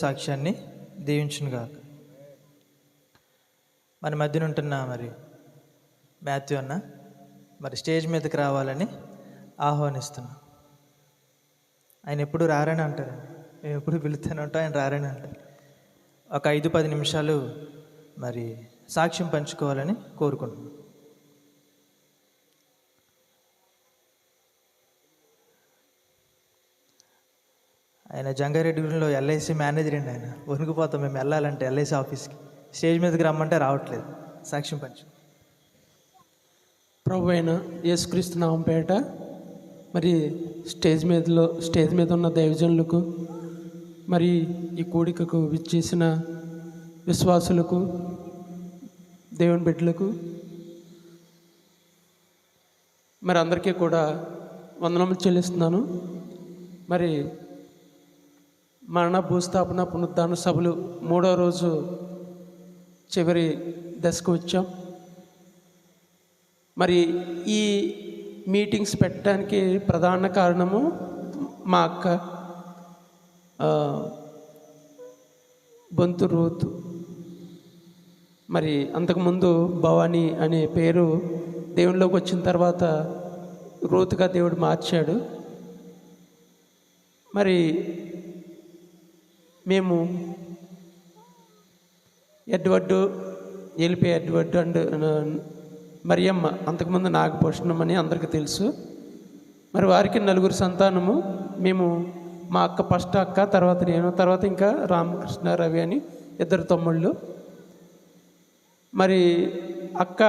సాక్ష్యాన్ని దీవించునుగాక. మన మధ్యన ఉంటున్న మాథ్యూ అన్న స్టేజ్ మీదకి రావాలని ఆహ్వానిస్తున్నాం. ఆయన ఎప్పుడు రారని అంటారండి, మేము ఎప్పుడు పిలుస్తూనే ఉంటాం, ఆయన రారని అంటారు. ఒక 5-10 నిమిషాలు సాక్ష్యం పంచుకోవాలని కోరుకుంటున్నాం. ఆయన జంగారెడ్డిగూడెంలో ఎల్ఐసి మేనేజర్ అండి. ఆయన వణుకుపోతాం మేము వెళ్ళాలంటే ఎల్ఐసి ఆఫీస్కి. స్టేజ్ మీదకి రమ్మంటే రావట్లేదు. సాక్ష్యం పంచు. ప్రభు అయిన యేసుక్రీస్తు నామం పేట స్టేజ్ మీద ఉన్న దైవజనులకు, ఈ కూడికకు విచ్చేసిన విశ్వాసులకు, దేవుని బిడ్డలకు అందరికీ కూడా వందనములు చెల్లిస్తున్నాను. మరణ భూస్థాపన పునరుద్ధాన సభలు 3వ రోజు చివరి దశకు వచ్చాం. ఈ మీటింగ్స్ పెట్టడానికి ప్రధాన కారణము మా అక్క బొంతు రూత్. అంతకుముందు భవానీ అనే పేరు దేవునిలోకి వచ్చిన తర్వాత రూత్గా దేవుడు మార్చాడు. మేము ఎడ్వర్డు, ఎలిపి ఎడ్వర్డు అండ్ మరియమ్మ, అంతకుముందు నాగభూషణం అని అందరికీ తెలుసు. వారికి 4 సంతానము. మేము మా అక్క ఫస్ట్ అక్క, తర్వాత నేను, తర్వాత ఇంకా రామకృష్ణ, రవి అని 2 తమ్ముళ్ళు. అక్క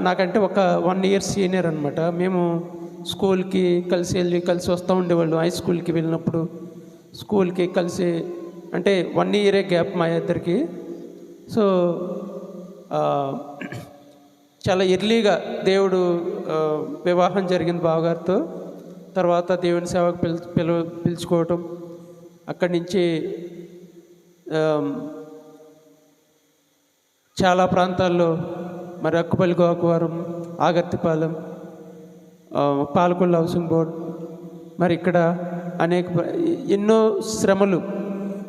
నాకంటే ఒక 1 year సీనియర్ అనమాట. మేము స్కూల్కి కలిసి వస్తూ ఉండేవాళ్ళు. హై స్కూల్కి వెళ్ళినప్పుడు స్కూల్కి కలిసి, అంటే 1 year గ్యాప్ మా ఇద్దరికి. సో చాలా ఎర్లీగా దేవుడు వివాహం జరిగింది బావగారితో. తర్వాత దేవుని సేవకు పిలుచుకోవటం, అక్కడి నుంచి చాలా ప్రాంతాల్లో అక్కుపల్లి, గోకవరం, ఆగర్తిపాలెం, పాలకొల్లు హౌసింగ్ బోర్డ్, ఇక్కడ ఎన్నో శ్రమలు.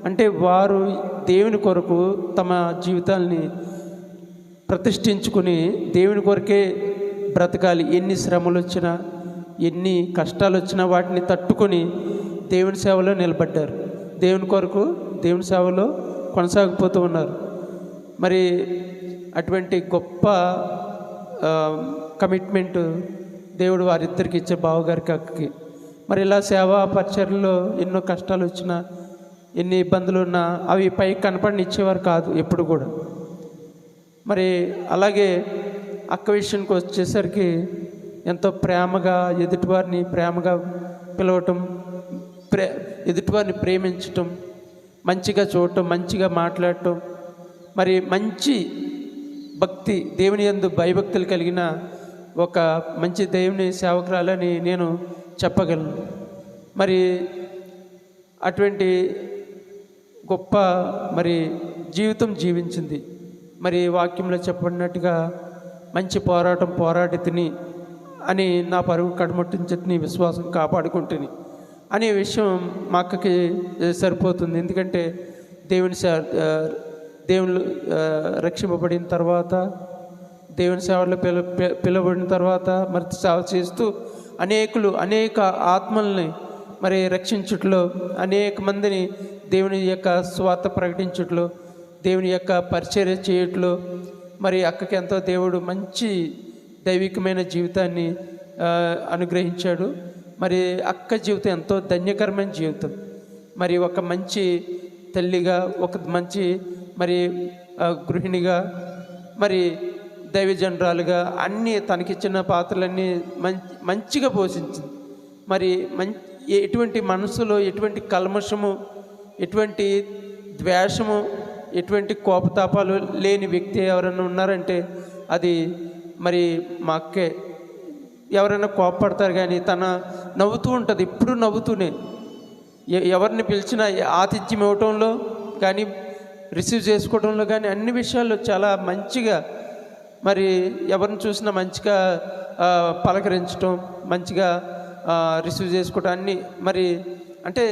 అంటే వారు దేవుని కొరకు తమ జీవితాల్ని ప్రతిష్ఠించుకుని దేవుని కొరకే బ్రతకాలి. ఎన్ని శ్రమలు వచ్చినా, ఎన్ని కష్టాలు వచ్చినా వాటిని తట్టుకొని దేవుని సేవలో నిలబడ్డారు. దేవుని కొరకు దేవుని సేవలో కొనసాగిపోతూ ఉన్నారు. అటువంటి గొప్ప కమిట్మెంట్ దేవుడు వారిద్దరికి ఇచ్చే బావగారికి, అక్కకి. ఇలా సేవా పరిచర్యలో ఎన్నో కష్టాలు వచ్చినా, ఎన్ని ఇబ్బందులు ఉన్నా అవి పైకి కనపడనిచ్చేవారు కాదు ఎప్పుడు కూడా. అలాగే అక్క విషయానికి వచ్చేసరికి ఎంతో ప్రేమగా ఎదుటివారిని ప్రేమగా పిలవటం, ఎదుటివారిని ప్రేమించటం, మంచిగా చూడటం, మంచిగా మాట్లాడటం, మంచి భక్తి, దేవుని యందు భయభక్తులు కలిగిన ఒక మంచి దేవుని సేవకురాలని నేను చెప్పగలను. అటువంటి గొప్ప జీవితం జీవించింది. వాక్యంలో చెప్పబడినట్టుగా మంచి పోరాటం పోరాడి తిని అని, నా పరుగు కడముట్టించని విశ్వాసం కాపాడుకుంటుని అనే విషయం మా అక్కకి సరిపోతుంది. ఎందుకంటే దేవుని రక్షింపబడిన తర్వాత, దేవుని సేవలో పిలువబడిన తర్వాత సేవ చేస్తూ అనేక ఆత్మల్ని రక్షించుట్లో, అనేక మందిని దేవుని యొక్క స్వార్థ ప్రకటించుట్లో, దేవుని యొక్క పరిచర్య చేయట్లో అక్కకి ఎంతో దేవుడు మంచి దైవికమైన జీవితాన్ని అనుగ్రహించాడు. అక్క జీవితం ఎంతో ధన్యకరమైన జీవితం. ఒక మంచి తల్లిగా, ఒక మంచి గృహిణిగా, దైవజనరాలుగా అన్నీ తనకిచ్చిన పాత్రలన్నీ మంచిగా పోషించింది. ఎటువంటి మనసులో ఎటువంటి కల్మషము, ఎటువంటి ద్వేషము, ఎటువంటి కోపతాపాలు లేని వ్యక్తి ఎవరైనా ఉన్నారంటే అది మా అక్కే. ఎవరైనా కోపపడతారు కానీ తన నవ్వుతూ ఉంటుంది, ఎప్పుడు నవ్వుతూనే. ఎవరిని పిలిచినా ఆతిథ్యం ఇవ్వటంలో కానీ, రిసీవ్ చేసుకోవడంలో కానీ, అన్ని విషయాల్లో చాలా మంచిగా ఎవరిని చూసినా మంచిగా పలకరించడం, మంచిగా రిసీవ్ చేసుకోవటం అన్నీ. అంటే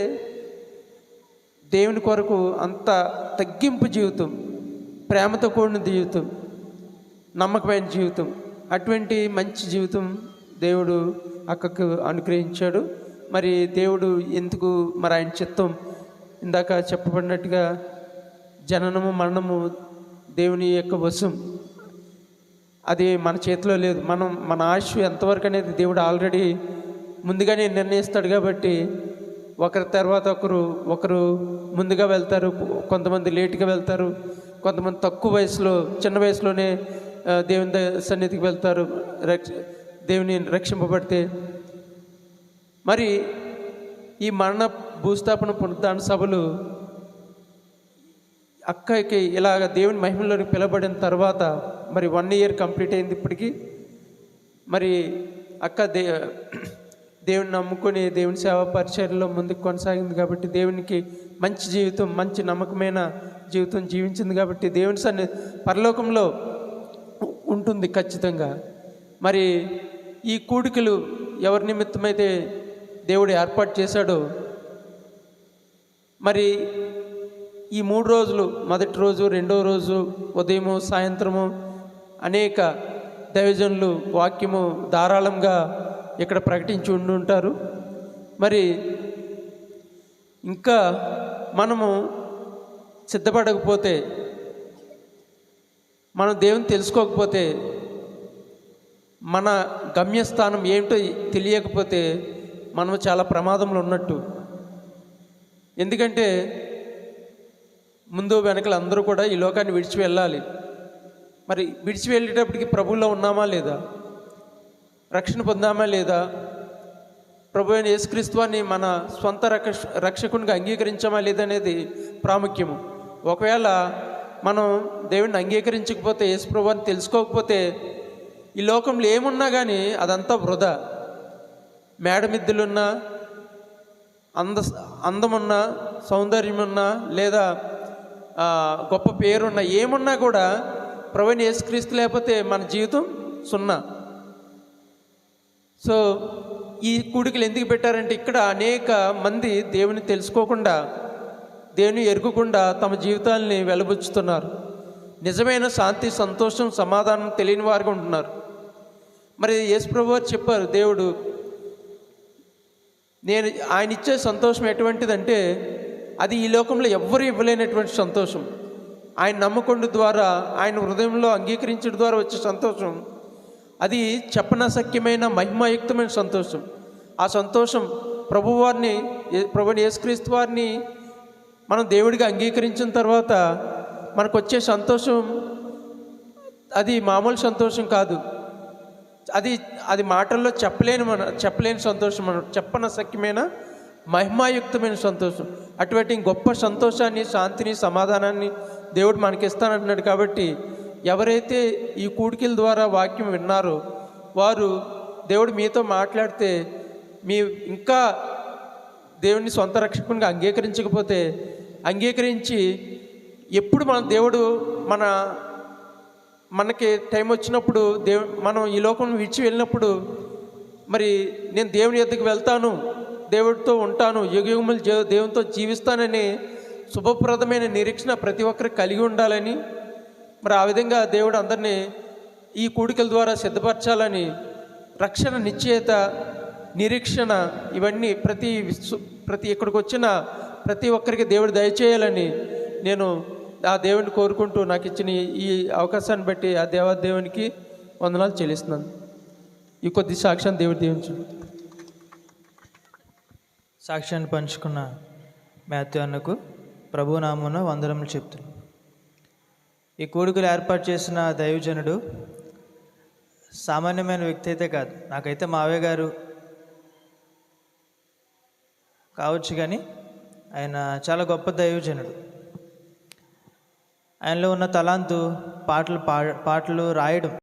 దేవుని కొరకు అంత తగ్గింపు జీవితం, ప్రేమతో కూడిన జీవితం, నమ్మకమైన జీవితం, అటువంటి మంచి జీవితం దేవుడు అక్కకు అనుగ్రహించాడు. మరి దేవుడు ఎందుకు, మరి ఆయన చిత్తం ఇందాక చెప్పబడినట్టుగా జననము మరణము దేవుని యొక్క వశం, అది మన చేతిలో లేదు. మన ఆయుష్ ఎంతవరకు అనేది దేవుడు ఆల్రెడీ ముందుగానే నిర్ణయిస్తాడు. కాబట్టి ఒకరి తర్వాత ఒకరు ముందుగా వెళ్తారు, కొంతమంది లేటుగా వెళ్తారు, కొంతమంది తక్కువ వయసులో చిన్న వయసులోనే దేవుని సన్నిధికి వెళ్తారు దేవుని రక్షింపబడితే. మరి ఈ మరణ భూస్థాపన పునరుద్ధాన సభలు అక్కకి ఇలాగ దేవుని మహిమలోకి పిలబడిన తర్వాత మరి 1 year కంప్లీట్ అయింది ఇప్పటికీ. మరి అక్క దేవుని నమ్ముకొని దేవుని సేవా పరిచర్యలో ముందుకు కొనసాగింది. కాబట్టి దేవునికి మంచి జీవితం, మంచి నమ్మకమైన జీవితం జీవించింది. కాబట్టి దేవుని పరలోకంలో ఉంటుంది ఖచ్చితంగా. మరి ఈ కూడికలు ఎవరి నిమిత్తమైతే దేవుడు ఏర్పాటు చేశాడో, మరి ఈ 3 రోజులు, మొదటి రోజు, రెండో రోజు ఉదయము సాయంత్రము అనేక దైవజనులు వాక్యము ధారాళంగా ఇక్కడ ప్రకటించి ఉంటారు. మరి ఇంకా మనము సిద్ధపడకపోతే, మనం దేవుని తెలుసుకోకపోతే, మన గమ్యస్థానం ఏమిటో తెలియకపోతే మనము చాలా ప్రమాదంలో ఉన్నట్టు. ఎందుకంటే ముందు వెనకలు అందరూ కూడా ఈ లోకాన్ని విడిచి వెళ్ళాలి. మరి విడిచి వెళ్ళేటప్పటికి ప్రభువులో ఉన్నామా లేదా, రక్షణ పొందామా లేదా, ప్రభు అయిన యేసుక్రీస్తు వారిని మన స్వంత రక్షకునిగా అంగీకరించామా లేదనేది ప్రాముఖ్యము. ఒకవేళ మనం దేవుడిని అంగీకరించకపోతే, యేసు ప్రభువుని తెలుసుకోకపోతే, ఈ లోకంలో ఏమున్నా కానీ అదంతా వృధా. మేడమిద్దులున్నా, అందమున్నా, సౌందర్యమున్నా, లేదా గొప్ప పేరున్నా, ఏమున్నా కూడా ప్రభువైన యేసుక్రీస్తు లేకపోతే మన జీవితం సున్నా. సో ఈ కూడికలు ఎందుకు పెట్టారంటే, ఇక్కడ అనేక మంది దేవుని తెలుసుకోకుండా, దేవుని ఎరుగకుండా తమ జీవితాలని వెలబుచ్చుతున్నారు. నిజమైన శాంతి, సంతోషం, సమాధానం తెలియని వారుగా ఉంటున్నారు. మరి యేసు ప్రభువు వారు చెప్పారు, దేవుడు ఆయన ఇచ్చే సంతోషం ఎటువంటిదంటే, అది ఈ లోకంలో ఎవ్వరూ ఇవ్వలేనటువంటి సంతోషం. ఆయన నమ్మకొండు ద్వారా, ఆయన హృదయంలో అంగీకరించడం ద్వారా వచ్చే సంతోషం, అది చెప్పనశక్యమైన మహిమాయుక్తమైన సంతోషం. ఆ సంతోషం ప్రభువుని యేసుక్రీస్తు వారిని మనం దేవుడిగా అంగీకరించిన తర్వాత మనకు వచ్చే సంతోషం అది మామూలు సంతోషం కాదు. అది మాటల్లో చెప్పలేని సంతోషం, చెప్పనశక్యమైన మహిమాయుక్తమైన సంతోషం. అటువంటి గొప్ప సంతోషాన్ని, శాంతిని, సమాధానాన్ని దేవుడు మనకిస్తానంటున్నాడు. కాబట్టి ఎవరైతే ఈ కూడికల ద్వారా వాక్యం విన్నారో వారు, దేవుడు మీతో మాట్లాడితే, మీ ఇంకా దేవుని సొంత రక్షకునిగా అంగీకరించకపోతే, అంగీకరించి ఎప్పుడు దేవుడు మనకి టైం వచ్చినప్పుడు, మనం ఈ లోకం విడిచి వెళ్ళినప్పుడు, మరి నేను దేవుని యొద్దకు వెళ్తాను, దేవుడితో ఉంటాను, యుగయుగములు దేవునితో జీవిస్తానని శుభప్రదమైన నిరీక్షణ ప్రతి ఒక్కరికి కలిగి ఉండాలని, మరి ఆ విధంగా దేవుడు అందరినీ ఈ కూడికల ద్వారా సిద్ధపరచాలని, రక్షణ నిశ్చయత, నిరీక్షణ ఇవన్నీ ప్రతి ఇక్కడికి వచ్చిన ప్రతి ఒక్కరికి దేవుడు దయచేయాలని నేను ఆ దేవుడిని కోరుకుంటూ, నాకు ఇచ్చిన ఈ అవకాశాన్ని బట్టి ఆ దేవాదేవునికి వందనాలు చెల్లిస్తున్నాను. ఈ కొద్ది సాక్ష్యాన్ని దేవుడు దీవించు. సాక్ష్యాన్ని పంచుకున్న మాథ్యూ అన్నకు ప్రభు నామమున వందనములు చెప్తున్నాను. ఈ కూడికలు ఏర్పాటు చేసిన దైవజనుడు సామాన్యమైన వ్యక్తి అయితే కాదు. నాకైతే మావయ్య గారు కావచ్చు, కానీ ఆయన చాలా గొప్ప దైవజనుడు. ఆయనలో ఉన్న తలాంతు పాటలు రాయడం.